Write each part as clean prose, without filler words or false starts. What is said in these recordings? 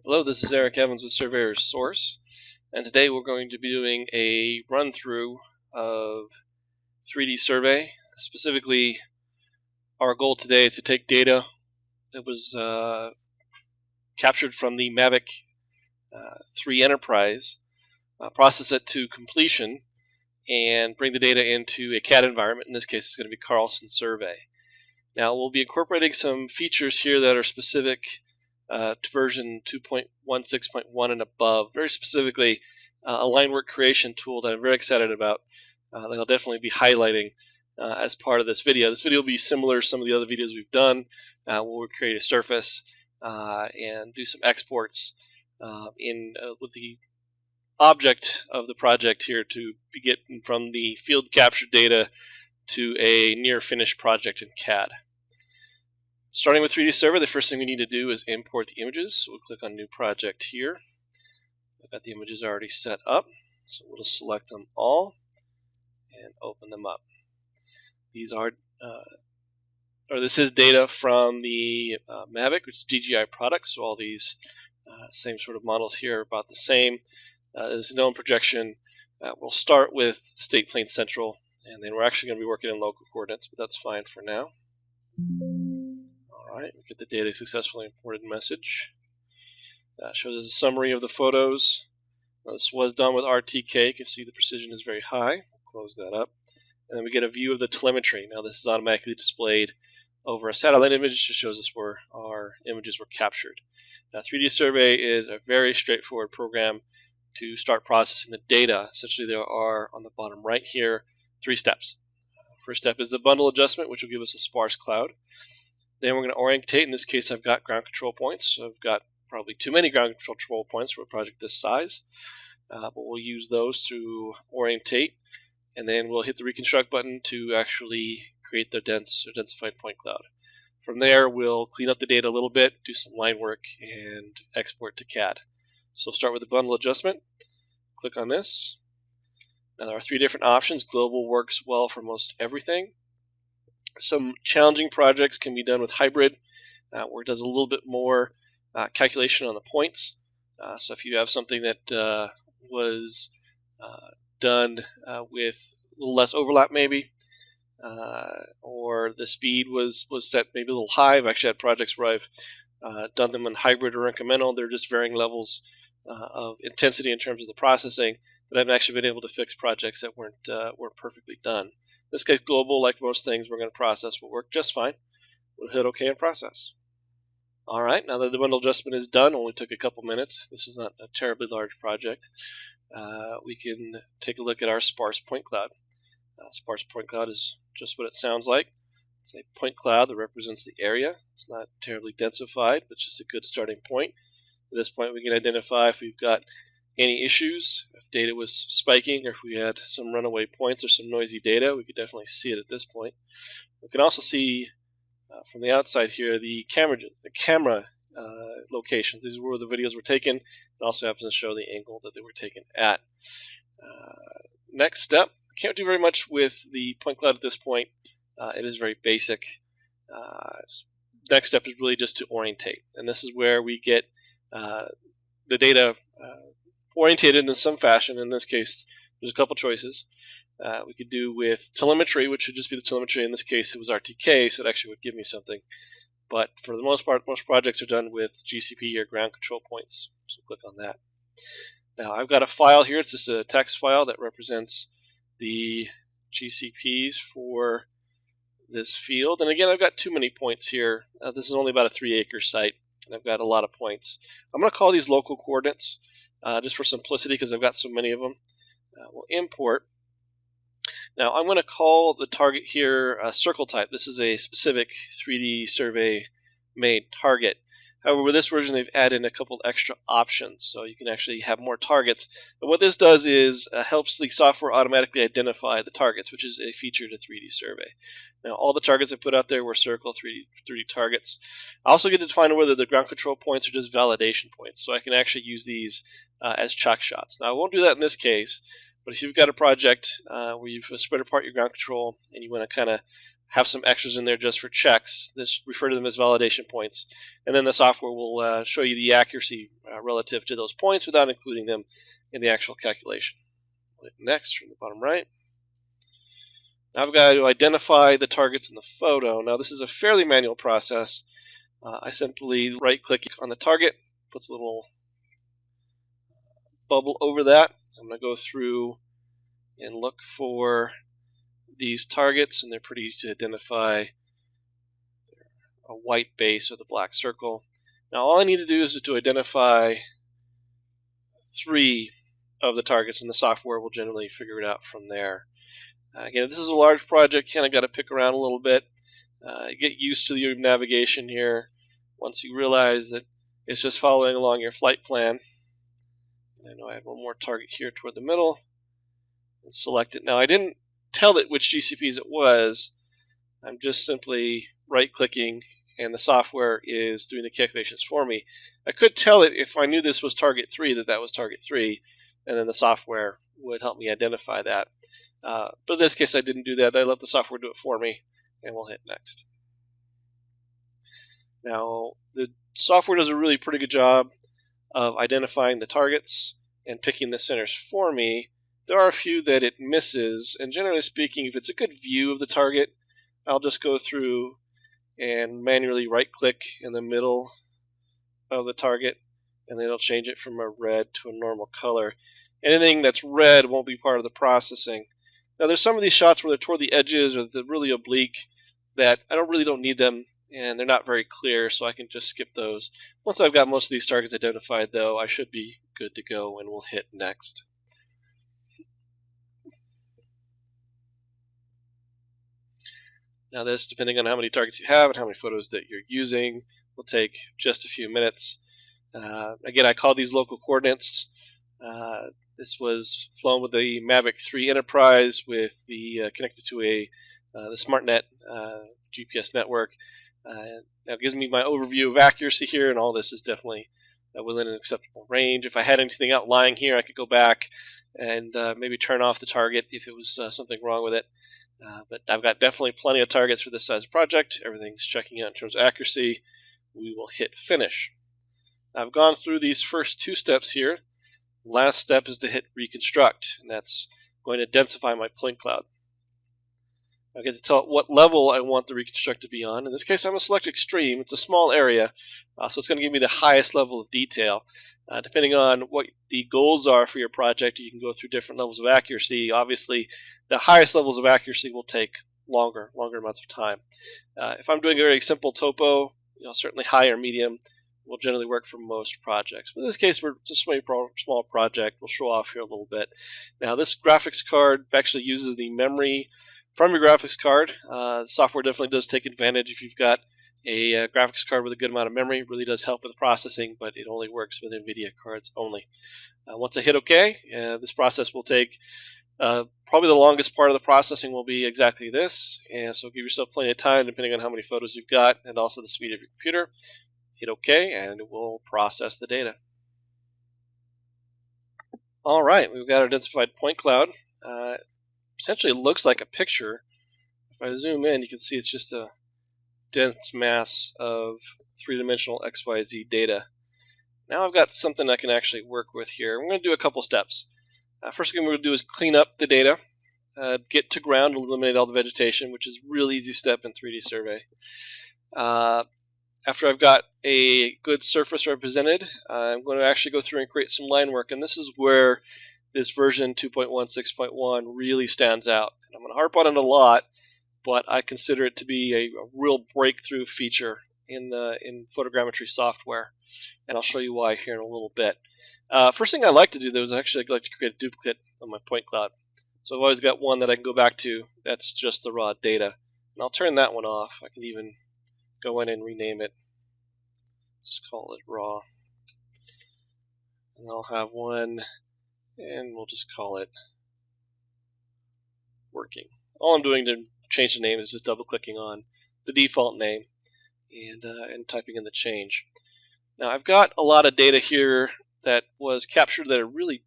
Hello, this is Eric Evans with Surveyor's Source, and today we're going to be doing a run-through of 3D survey. Specifically, our goal today is to take data that was captured from the Mavic 3 Enterprise, process it to completion, and bring the data into a CAD environment. In this case, it's going to be Carlson Survey. Now, we'll be incorporating some features here that are specific to version 2.16.1 and above. Very specifically, a line work creation tool that I'm very excited about that I'll definitely be highlighting as part of this video. This video will be similar to some of the other videos we've done. We'll create a surface and do some exports with the object of the project here to be getting from the field captured data to a near finished project in CAD. Starting with 3D Survey, the first thing we need to do is import the images. So we'll click on New Project here. I've got the images already set up, so we'll just select them all and open them up. These are, this is data from the Mavic, which is DJI products. So all these same sort of models here are about the same. There's no projection. We'll start with State Plane Central, and then we're actually going to be working in local coordinates, but that's fine for now. Alright, we get the data successfully imported message. That shows us a summary of the photos. Now, this was done with RTK. You can see the precision is very high. Close that up. And then we get a view of the telemetry. Now this is automatically displayed over a satellite image. Just shows us where our images were captured. Now 3D Survey is a very straightforward program to start processing the data. Essentially there are, on the bottom right here, 3 steps. First step is the bundle adjustment, which will give us a sparse cloud. Then we're going to orientate. In this case, I've got ground control points. So I've got probably too many ground control points for a project this size. But we'll use those to orientate. And then we'll hit the reconstruct button to actually create the dense or densified point cloud. From there, we'll clean up the data a little bit, do some line work, and export to CAD. So we'll start with the bundle adjustment. Click on this. Now there are 3 different options. Global works well for most everything. Some challenging projects can be done with hybrid, where it does a little bit more calculation on the points. So if you have something that was done with a little less overlap maybe, or the speed was set maybe a little high. I've actually had projects where I've done them in hybrid or incremental. They're just varying levels of intensity in terms of the processing, but I've actually been able to fix projects that weren't perfectly done. In this case, global, like most things, we're going to process will work just fine. We'll hit OK and process. All right, now that the bundle adjustment is done, only took a couple minutes. This is not a terribly large project. We can take a look at our sparse point cloud. Sparse point cloud is just what it sounds like. It's a point cloud that represents the area. It's not terribly densified, but just a good starting point. At this point, we can identify if we've got any issues, if data was spiking, or if we had some runaway points or some noisy data. We could definitely see it at this point. We can also see from the outside here the camera locations. These are where the videos were taken. It also happens to show the angle that they were taken at. Next step, can't do very much with the point cloud at this point. It is very basic. Next step is really just to orientate, and this is where we get the data orientated in some fashion. In this case, there's a couple choices. We could do with telemetry, which would just be the telemetry. In this case, it was RTK, so it actually would give me something. But for the most part, most projects are done with GCP or ground control points. So click on that. Now, I've got a file here. It's just a text file that represents the GCPs for this field. And again, I've got too many points here. This is only about a 3-acre site, and I've got a lot of points. I'm going to call these local coordinates just for simplicity because I've got so many of them. We'll import. Now I'm going to call the target here a circle type. This is a specific 3D survey made target. However, with this version, they've added in a couple extra options, so you can actually have more targets. But what this does is helps the software automatically identify the targets, which is a feature to 3D survey. Now, all the targets I put out there were circle 3D targets. I also get to define whether the ground control points are just validation points, so I can actually use these as chalk shots. Now, I won't do that in this case. But if you've got a project where you've spread apart your ground control and you want to kind of have some extras in there just for checks, just refer to them as validation points. And then the software will show you the accuracy relative to those points without including them in the actual calculation. Next, from the bottom right. Now I've got to identify the targets in the photo. Now this is a fairly manual process. I simply right-click on the target, puts a little bubble over that. I'm going to go through and look for these targets, and they're pretty easy to identify. A white base with a black circle. Now all I need to do is to identify 3 of the targets, and the software will generally figure it out from there. Again, if this is a large project, kind of got to pick around a little bit. Get used to your navigation here. Once you realize that it's just following along your flight plan. I know I had one more target here toward the middle. And select it. Now I didn't tell it which GCPs it was. I'm just simply right-clicking, and the software is doing the calculations for me. I could tell it if I knew this was target 3 that was target 3, and then the software would help me identify that. But in this case, I didn't do that. I let the software do it for me, and we'll hit next. Now, the software does a really pretty good job of identifying the targets and picking the centers for me. There are a few that it misses, and generally speaking, if it's a good view of the target, I'll just go through and manually right-click in the middle of the target, and then it'll change it from a red to a normal color. Anything that's red won't be part of the processing. Now, there's some of these shots where they're toward the edges or they're really oblique that I really don't need them, and they're not very clear, so I can just skip those. Once I've got most of these targets identified, though, I should be good to go, and we'll hit next. Now this, depending on how many targets you have and how many photos that you're using, will take just a few minutes. Again, I call these local coordinates. This was flown with the Mavic 3 Enterprise with the connected to the SmartNet GPS network. Now it gives me my overview of accuracy here, and all this is definitely within an acceptable range. If I had anything outlying here, I could go back and maybe turn off the target if it was something wrong with it. But I've got definitely plenty of targets for this size project. Everything's checking out in terms of accuracy. We will hit finish. I've gone through these first 2 steps here. The last step is to hit reconstruct, and that's going to densify my point cloud. I get to tell it what level I want the reconstruct to be on. In this case, I'm going to select extreme. It's a small area, so it's going to give me the highest level of detail. Depending on what the goals are for your project, you can go through different levels of accuracy. Obviously, the highest levels of accuracy will take longer amounts of time. If I'm doing a very simple topo, certainly high or medium will generally work for most projects. But in this case, for just a small project, we'll show off here a little bit. Now, this graphics card actually uses the memory from your graphics card. The software definitely does take advantage if you've got a graphics card with a good amount of memory. It really does help with processing, but it only works with NVIDIA cards only. Once I hit OK, this process will take probably the longest part of the processing will be exactly this, and so give yourself plenty of time depending on how many photos you've got and also the speed of your computer. Hit OK, and it will process the data. All right, we've got our densified point cloud. Essentially, it looks like a picture. If I zoom in, you can see it's just a dense mass of 3-dimensional XYZ data. Now I've got something I can actually work with here. I'm going to do a couple steps. First thing we're going to do is clean up the data, get to ground, eliminate all the vegetation, which is a real easy step in 3D Survey. After I've got a good surface represented, I'm going to actually go through and create some line work, and this is where this version 2.16.1 really stands out. And I'm going to harp on it a lot, but I consider it to be a real breakthrough feature in photogrammetry software, and I'll show you why here in a little bit. First thing I like to do, though, is actually I'd like to create a duplicate of my point cloud. So I've always got one that I can go back to. That's just the raw data, and I'll turn that one off. I can even go in and rename it. Just call it raw, and I'll have one, and we'll just call it working. All I'm doing to change the name is just double-clicking on the default name and typing in the change. Now I've got a lot of data here that was captured that I really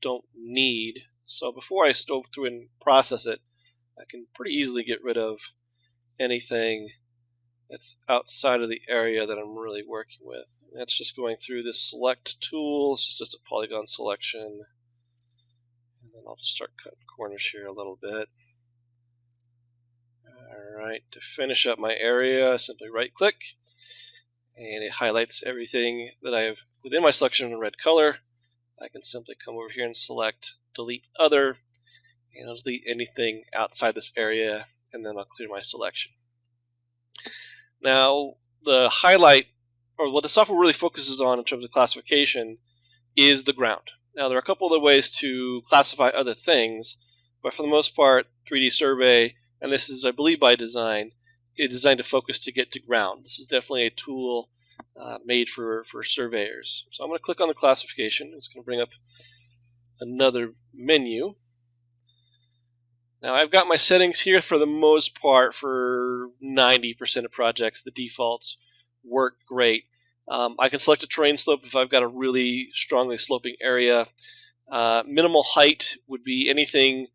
don't need, So before I go through and process it, I can pretty easily get rid of anything that's outside of the area that I'm really working with. And that's just going through this select tool. It's just a polygon selection. And then I'll just start cutting corners here a little bit. Alright, to finish up my area, simply right click, and it highlights everything that I have within my selection in red color. I can simply come over here and select delete other, and I'll delete anything outside this area, and then I'll clear my selection. Now, the highlight, or what the software really focuses on in terms of classification, is the ground. Now, there are a couple other ways to classify other things, but for the most part, 3D Survey, and this is, I believe, by design, is designed to focus to get to ground. This is definitely a tool made for surveyors. So I'm going to click on the classification. It's going to bring up another menu. Now I've got my settings here for the most part for 90% of projects. The defaults work great. I can select a terrain slope if I've got a really strongly sloping area. Minimal height would be anything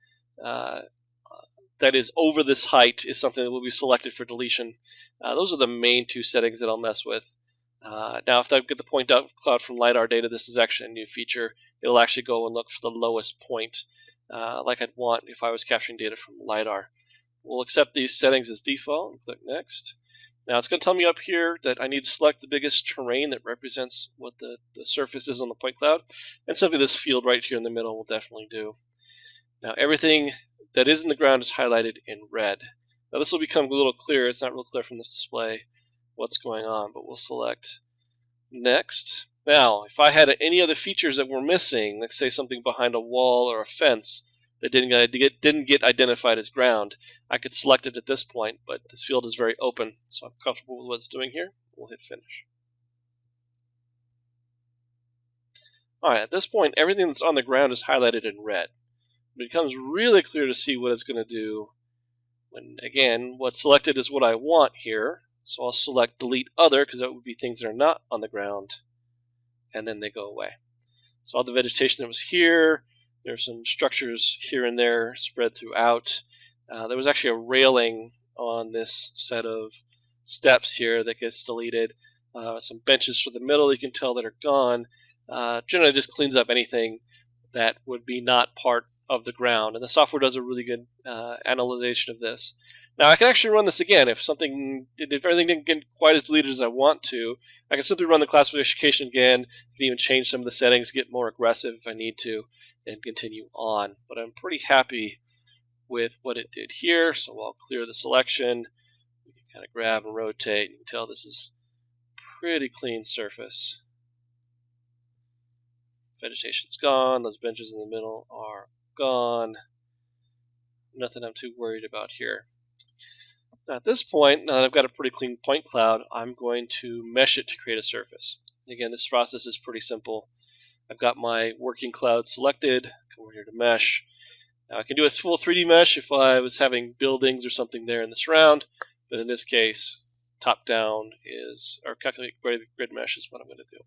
that is over this height is something that will be selected for deletion. Those are the main two settings that I'll mess with. Now, if I get the point cloud from LiDAR data, this is actually a new feature. It'll actually go and look for the lowest point, like I'd want if I was capturing data from LiDAR. We'll accept these settings as default and click Next. Now, it's going to tell me up here that I need to select the biggest terrain that represents what the surface is on the point cloud, and simply this field right here in the middle will definitely do. Now, everything that is in the ground is highlighted in red. Now, this will become a little clearer. It's not real clear from this display what's going on, but we'll select Next. Now, if I had any other features that were missing, let's say something behind a wall or a fence that didn't get identified as ground, I could select it at this point, but this field is very open, so I'm comfortable with what it's doing here. We'll hit Finish. Alright, at this point, everything that's on the ground is highlighted in red. It becomes really clear to see what it's going to do when, again, what's selected is what I want here. So I'll select Delete Other, because that would be things that are not on the ground, and then they go away. So all the vegetation that was here, there's some structures here and there spread throughout. There was actually a railing on this set of steps here that gets deleted. Some benches for the middle you can tell that are gone. Generally just cleans up anything that would be not part of the ground, and the software does a really good analysis of this. Now I can actually run this again if everything didn't get quite as deleted as I want to. I can simply run the classification again. I can even change some of the settings, get more aggressive if I need to, and continue on. But I'm pretty happy with what it did here, so I'll clear the selection. We can kind of grab and rotate. You can tell this is pretty clean surface. Vegetation's gone. Those benches in the middle are gone. Nothing I'm too worried about here. Now at this point, now that I've got a pretty clean point cloud, I'm going to mesh it to create a surface. Again, this process is pretty simple. I've got my working cloud selected. Come over here to mesh. Now I can do a full 3D mesh if I was having buildings or something there in the surround, but in this case, top down is, or calculate grid mesh is what I'm going to do.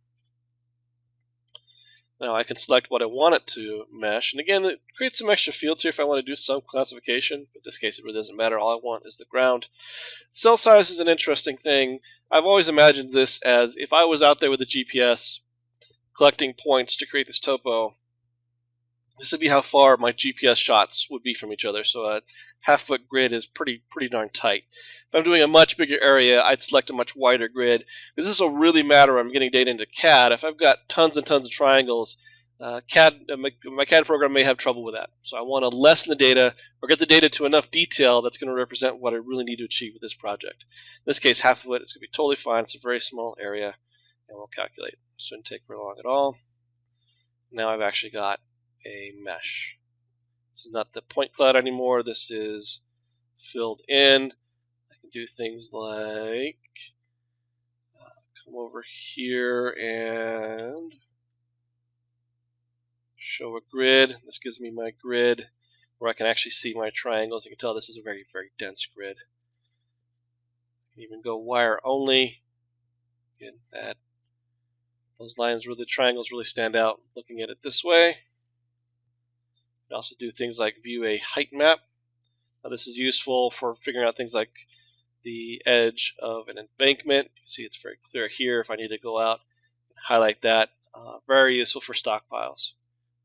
Now I can select what I want it to mesh, and again, it creates some extra fields here if I want to do some classification, but in this case it really doesn't matter. All I want is the ground. Cell size is an interesting thing. I've always imagined this as if I was out there with a GPS collecting points to create this topo, this would be how far my GPS shots would be from each other. So a half-foot grid is pretty darn tight. If I'm doing a much bigger area, I'd select a much wider grid. This will really matter when I'm getting data into CAD. If I've got tons and tons of triangles, my CAD program may have trouble with that. So I want to lessen the data or get the data to enough detail that's going to represent what I really need to achieve with this project. In this case, half of it is going to be totally fine. It's a very small area, and we'll calculate. This shouldn't take very long at all. Now I've actually got a mesh. This is not the point cloud anymore. This is filled in. I can do things like come over here and show a grid. This gives me my grid where I can actually see my triangles. You can tell this is a very dense grid. I can even go wire only. Again, those lines where the triangles really stand out looking at it this way. You can also do things like view a height map. Now, this is useful for figuring out things like the edge of an embankment. You can see it's very clear here if I need to go out and highlight that. Very useful for stockpiles.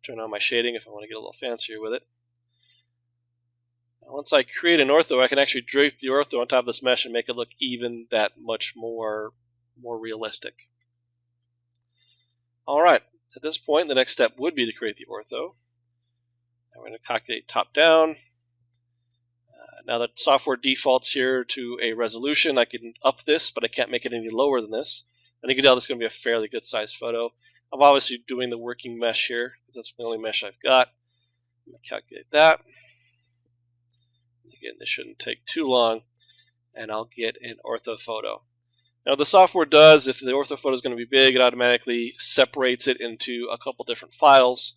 Turn on my shading if I want to get a little fancier with it. Now, once I create an ortho, I can actually drape the ortho on top of this mesh and make it look even that much more realistic. Alright, at this point the next step would be to create the ortho. I'm going to calculate top down. Now that software defaults here to a resolution, I can up this, but I can't make it any lower than this. And you can tell this is going to be a fairly good sized photo. I'm obviously doing the working mesh here, because that's the only mesh I've got. I'm going to calculate that. Again, this shouldn't take too long, and I'll get an ortho photo. Now the software does, if the ortho photo is going to be big, it automatically separates it into a couple different files.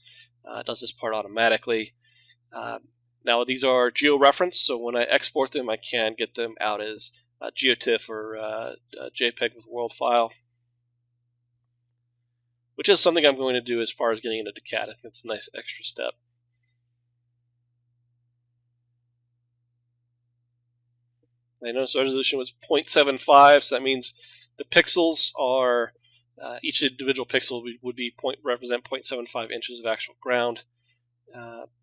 It does this part automatically. Now these are georeferenced, so when I export them, I can get them out as GeoTIFF or JPEG with world file, which is something I'm going to do as far as getting into CAD. I think it's a nice extra step. I noticed the resolution was 0.75, so that means the pixels are, each individual pixel would represent 0.75 inches of actual ground.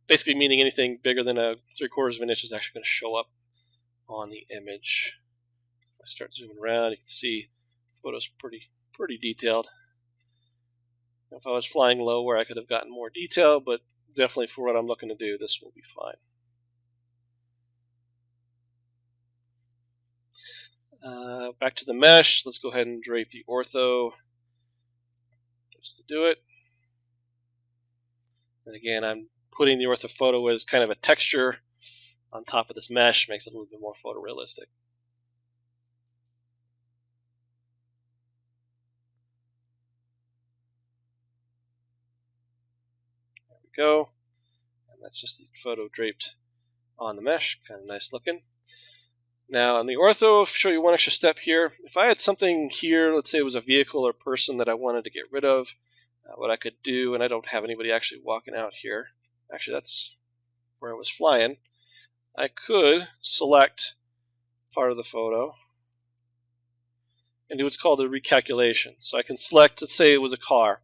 Basically meaning anything bigger than a 3/4 of an inch is actually going to show up on the image. If I start zooming around, you can see the photo's pretty detailed. If I was flying lower, I could have gotten more detail, but definitely for what I'm looking to do, this will be fine. Back to the mesh. Let's go ahead and drape the ortho just to do it. And again, I'm putting the ortho photo as kind of a texture on top of this mesh, makes it a little bit more photorealistic. There we go. And that's just the photo draped on the mesh, kind of nice looking. Now on the ortho, I'll show you one extra step here. If I had something here, let's say it was a vehicle or person that I wanted to get rid of, what I could do, and I don't have anybody actually walking out here. Actually, that's where I was flying. I could select part of the photo and do what's called a recalculation. So I can select, let's say it was a car,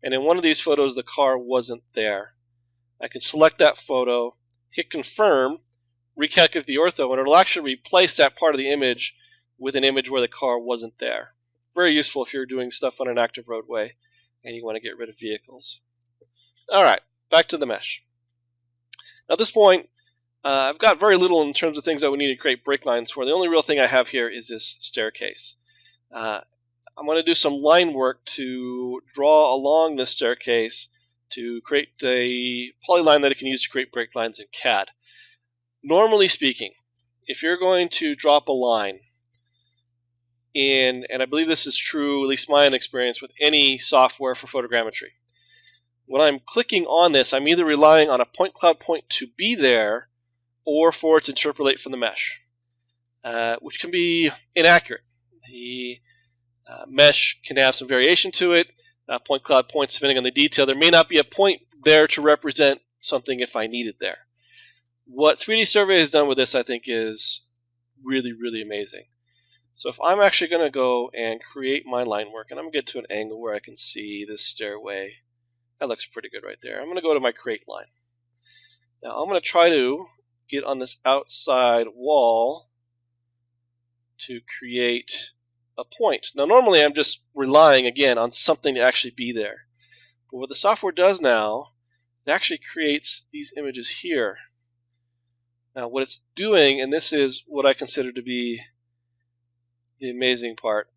and in one of these photos the car wasn't there. I can select that photo, hit confirm, recalculate the ortho, and it'll actually replace that part of the image with an image where the car wasn't there. Very useful if you're doing stuff on an active roadway and you want to get rid of vehicles. Alright, back to the mesh. Now at this point, I've got very little in terms of things I would need to create break lines for. The only real thing I have here is this staircase. I'm going to do some line work to draw along this staircase to create a polyline that I can use to create break lines in CAD. Normally speaking, if you're going to drop a line in, and I believe this is true, at least my own experience, with any software for photogrammetry, when I'm clicking on this, I'm either relying on a point cloud point to be there or for it to interpolate from the mesh, which can be inaccurate. The mesh can have some variation to it, point cloud points depending on the detail. There may not be a point there to represent something if I need it there. What 3D Survey has done with this, I think, is really, really amazing. So if I'm actually going to go and create my line work, and I'm going to get to an angle where I can see this stairway, that looks pretty good right there. I'm going to go to my create line. Now I'm going to try to get on this outside wall to create a point. Now normally I'm just relying again on something to actually be there. But what the software does now, it actually creates these images here. Now what it's doing, and this is what I consider to be the amazing part,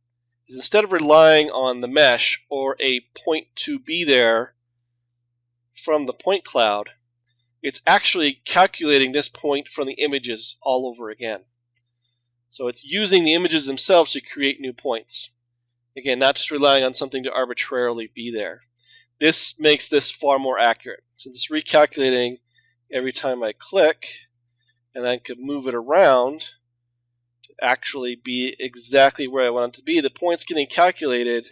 is instead of relying on the mesh or a point to be there from the point cloud, it's actually calculating this point from the images all over again. So it's using the images themselves to create new points. Again, not just relying on something to arbitrarily be there. This makes this far more accurate. Since it's recalculating every time I click, and then I can move it around to actually be exactly where I want it to be. The point's getting calculated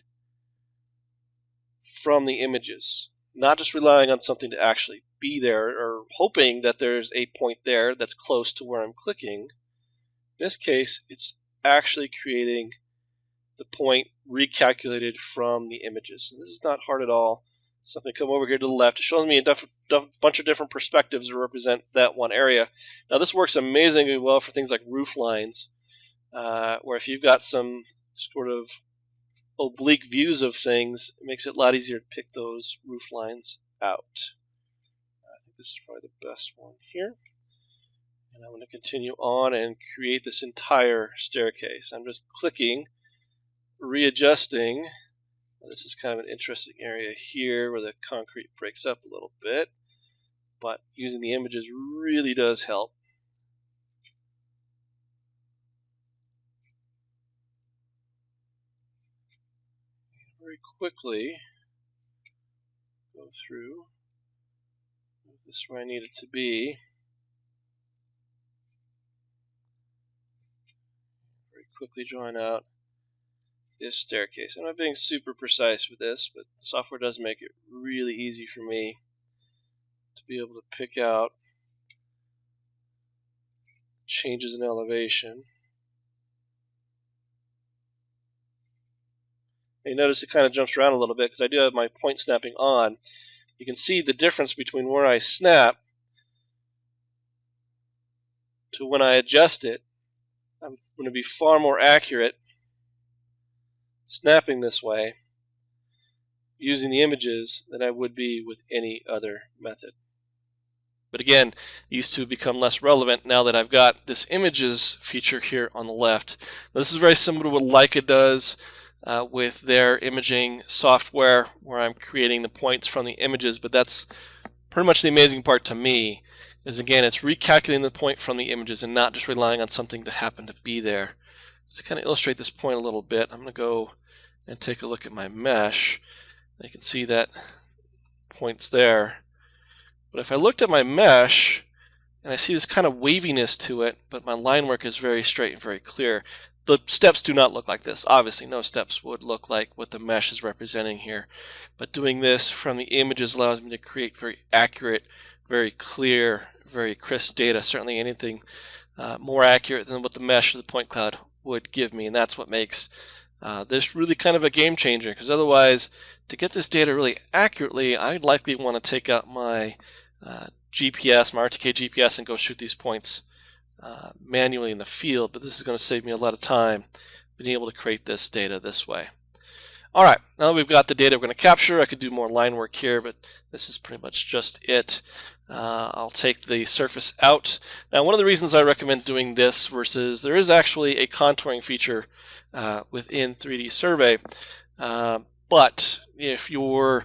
from the images, not just relying on something to actually be there, or hoping that there's a point there that's close to where I'm clicking. In this case, it's actually creating the point recalculated from the images. And this is not hard at all. So if I come over here to the left, it shows me a bunch of different perspectives to represent that one area. Now this works amazingly well for things like roof lines, where if you've got some sort of oblique views of things, it makes it a lot easier to pick those roof lines out. I think this is probably the best one here. And I'm going to continue on and create this entire staircase. I'm just clicking, readjusting. This is kind of an interesting area here where the concrete breaks up a little bit, but using the images really does help. Very quickly go through, move this where I need it to be. Very quickly drawing out this staircase. I'm not being super precise with this, but the software does make it really easy for me to be able to pick out changes in elevation. And you notice it kind of jumps around a little bit because I do have my point snapping on. You can see the difference between where I snap to when I adjust it. I'm going to be far more accurate snapping this way using the images than I would be with any other method. But again, these two become less relevant now that I've got this images feature here on the left. Now, this is very similar to what Leica does with their imaging software, where I'm creating the points from the images, but that's pretty much the amazing part to me, is again, it's recalculating the point from the images and not just relying on something that happened to be there. To kind of illustrate this point a little bit, I'm going to go and take a look at my mesh. You can see that point's there. But if I looked at my mesh, and I see this kind of waviness to it, but my line work is very straight and very clear. The steps do not look like this. Obviously, no steps would look like what the mesh is representing here. But doing this from the images allows me to create very accurate, very clear, very crisp data. Certainly anything more accurate than what the mesh of the point cloud would give me. And that's what makes this really kind of a game changer. Because otherwise, to get this data really accurately, I'd likely want to take out my GPS, my RTK GPS, and go shoot these points manually in the field, but this is going to save me a lot of time being able to create this data this way. Alright, now that we've got the data we're going to capture, I could do more line work here, but this is pretty much just it. I'll take the surface out. Now, one of the reasons I recommend doing this versus there is actually a contouring feature within 3D Survey, but if you're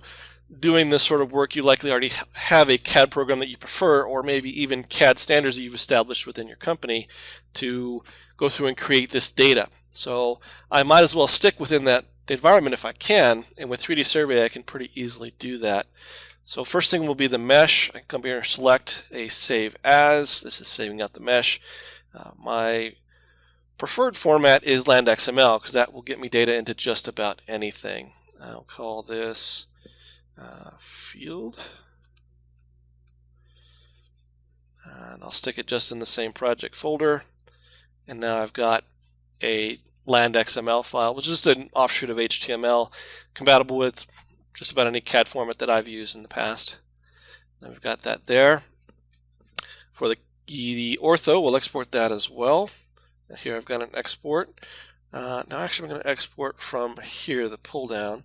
doing this sort of work, you likely already have a CAD program that you prefer, or maybe even CAD standards that you've established within your company to go through and create this data. So I might as well stick within that environment if I can, and with 3D Survey I can pretty easily do that. So first thing will be the mesh. I can come here and select a Save As. This is saving out the mesh. My preferred format is LandXML because that will get me data into just about anything. I'll call this field, and I'll stick it just in the same project folder. And now I've got a LandXML file, which is just an offshoot of HTML, compatible with just about any CAD format that I've used in the past. Now we've got that there. For the ortho, we'll export that as well. Here I've got an export. Now actually I'm going to export from here, the pull down.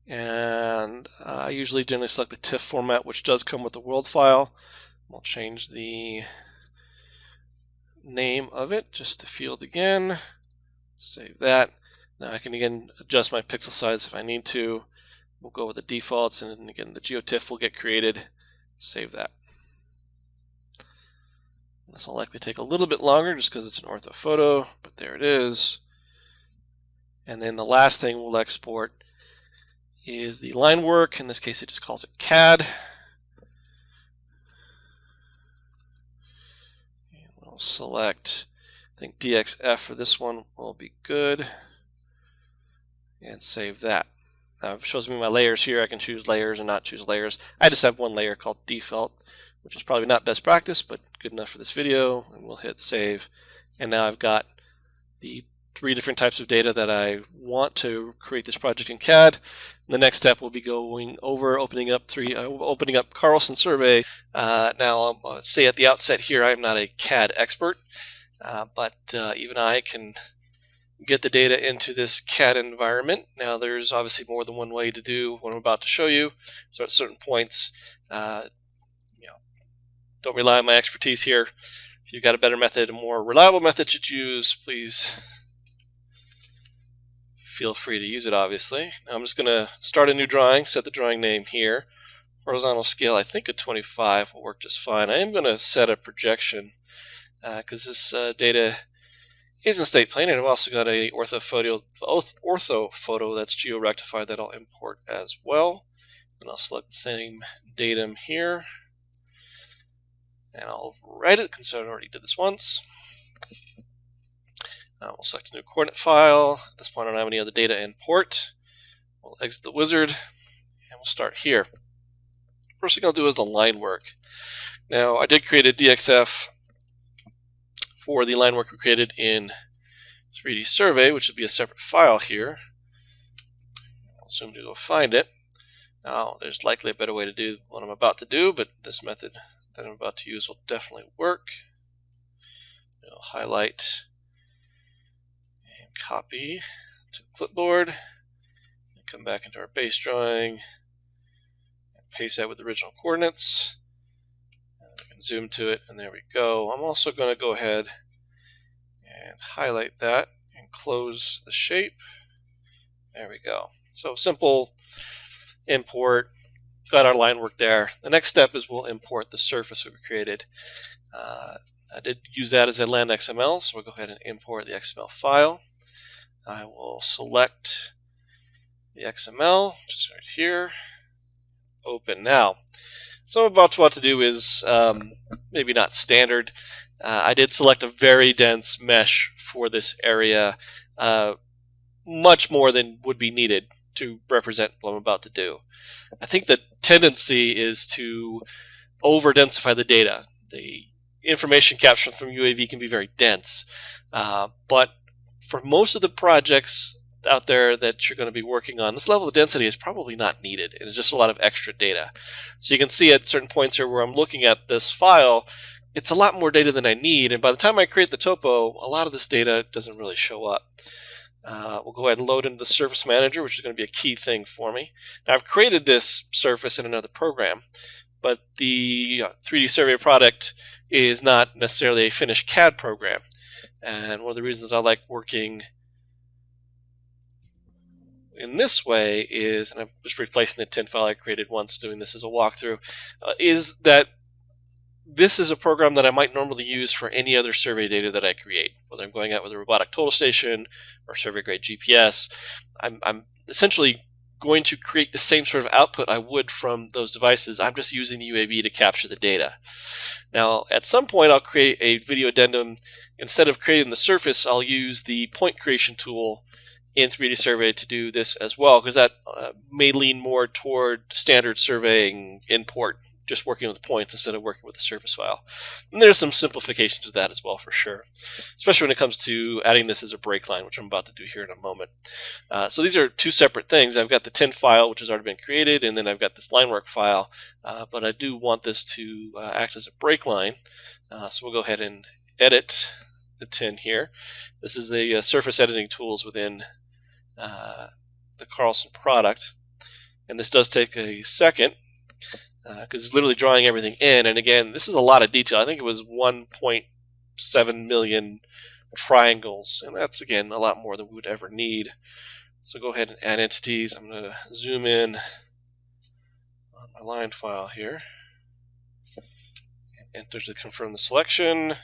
And I usually generally select the TIFF format, which does come with the world file. We'll change the name of it just to field again. Save that. Now I can again adjust my pixel size if I need to. We'll go with the defaults, and again the GeoTIFF will get created. Save that. This will likely take a little bit longer just because it's an ortho photo, but there it is. And then the last thing we'll export is the line work. In this case, it just calls it CAD. And we'll select, I think DXF for this one will be good, and save that. Shows me my layers here. I can choose layers and not choose layers. I just have one layer called default, which is probably not best practice, but good enough for this video. And we'll hit save. And now I've got the 3 different types of data that I want to create this project in CAD. And the next step will be going over opening up Carlson Survey. Now, I'll say at the outset here, I'm not a CAD expert, but even I can get the data into this CAD environment. Now, there's obviously more than one way to do what I'm about to show you. So at certain points, don't rely on my expertise here. If you've got a better method, a more reliable method to choose, please feel free to use it, obviously. Now I'm just going to start a new drawing, set the drawing name here. Horizontal scale, I think at 25 will work just fine. I am going to set a projection because this data is in state plane, and I've also got a ortho photo that's geo-rectified that I'll import as well. And I'll select the same datum here. And I'll write it, consider I already did this once. We'll select a new coordinate file. At this point, I don't have any other data import. We'll exit the wizard, and we'll start here. First thing I'll do is the line work. Now, I did create a DXF for the line work we created in 3D Survey, which would be a separate file here. I'll zoom to go find it. Now, there's likely a better way to do what I'm about to do, but this method that I'm about to use will definitely work. I'll highlight and copy to the clipboard, and come back into our base drawing and paste that with the original coordinates. And I can zoom to it, and there we go. I'm also going to go ahead and highlight that and close the shape. There we go. So simple import. Got our line work there. The next step is we'll import the surface that we created. I did use that as a land XML, so we'll go ahead and import the XML file. I will select the XML, just right here, open. Now, so what I'm about to do is maybe not standard. I did select a very dense mesh for this area, much more than would be needed to represent what I'm about to do. I think the tendency is to over-densify the data. The information captured from UAV can be very dense, but for most of the projects out there that you're going to be working on, this level of density is probably not needed. It is just a lot of extra data. So you can see at certain points here where I'm looking at this file, it's a lot more data than I need, and by the time I create the topo, a lot of this data doesn't really show up. We'll go ahead and load into the Surface Manager, which is going to be a key thing for me. Now, I've created this surface in another program, but the 3D Survey product is not necessarily a finished CAD program. And one of the reasons I like working in this way is, and I'm just replacing the tin file I created once doing this as a walkthrough, is that this is a program that I might normally use for any other survey data that I create, whether I'm going out with a robotic total station or survey grade GPS. I'm essentially going to create the same sort of output I would from those devices. I'm just using the UAV to capture the data. Now, at some point, I'll create a video addendum. Instead of creating the surface, I'll use the point creation tool in 3D Survey to do this as well, because that may lean more toward standard surveying import, just working with points instead of working with the surface file. And there's some simplification to that as well, for sure, especially when it comes to adding this as a break line, which I'm about to do here in a moment. So these are two separate things. I've got the tin file, which has already been created, and then I've got this line work file, but I do want this to act as a break line. So we'll go ahead and edit the tin here. This is the surface editing tools within the Carlson product, and this does take a second because it's literally drawing everything in. And again, this is a lot of detail. I think it was 1.7 million triangles, and that's again a lot more than we would ever need. So go ahead and add entities. I'm going to zoom in on my line file here and enter to confirm the selection,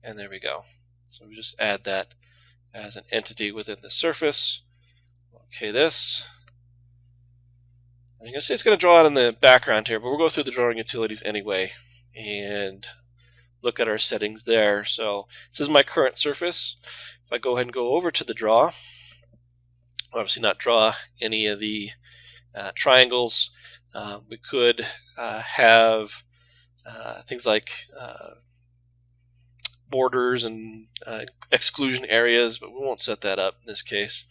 and there we go. So we just add that as an entity within the surface. Okay, this. And you can see it's going to draw out in the background here, but we'll go through the drawing utilities anyway and look at our settings there. So this is my current surface. If I go ahead and go over to the draw, Obviously not draw any of the triangles. We could have things like borders and exclusion areas, but we won't set that up in this case.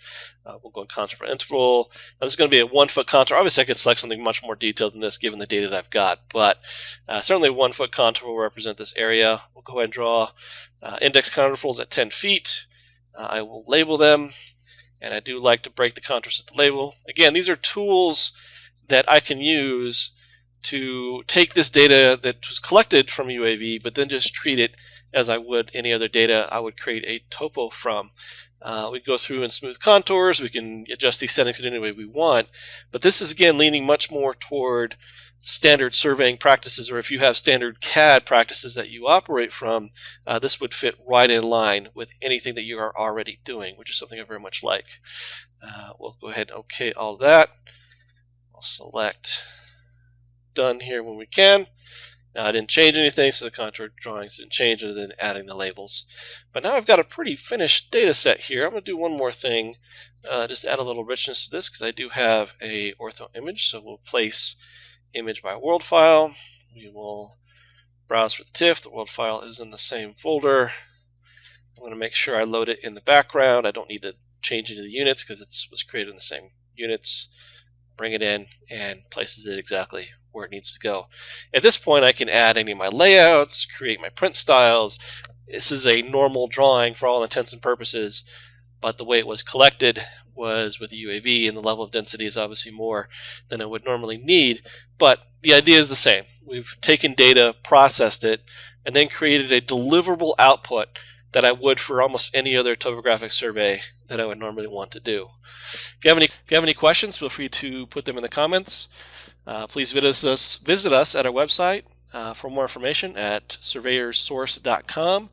We'll go in contour for interval. Now, this is going to be a 1 foot contour. Obviously, I could select something much more detailed than this given the data that I've got, but certainly a 1 foot contour will represent this area. We'll go ahead and draw index contours at 10 feet. I will label them, and I do like to break the contours at the label. Again, these are tools that I can use to take this data that was collected from UAV, but then just treat it as I would any other data I would create a topo from. We go through and smooth contours. We can adjust these settings in any way we want, but this is again leaning much more toward standard surveying practices, or if you have standard CAD practices that you operate from, this would fit right in line with anything that you are already doing, which is something I very much like. We'll go ahead and OK all that. I'll select done here when we can. Now I didn't change anything, so the contour drawings didn't change other than adding the labels. But now I've got a pretty finished data set here. I'm going to do one more thing, just add a little richness to this, because I do have a ortho image. So we'll place image by world file. We will browse for the TIFF. The world file is in the same folder. I'm going to make sure I load it in the background. I don't need to change into the units because it was created in the same units. Bring it in and places it exactly where it needs to go. At this point, I can add any of my layouts, create my print styles. This is a normal drawing for all intents and purposes, but the way it was collected was with a UAV, and the level of density is obviously more than I would normally need, but the idea is the same. We've taken data, processed it, and then created a deliverable output that I would for almost any other topographic survey that I would normally want to do. If you have any questions, feel free to put them in the comments. Please visit us at our website for more information at surveyorsource.com,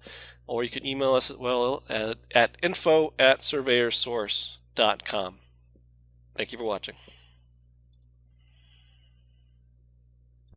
or you can email us as well at info@surveyorsource.com. Thank you for watching.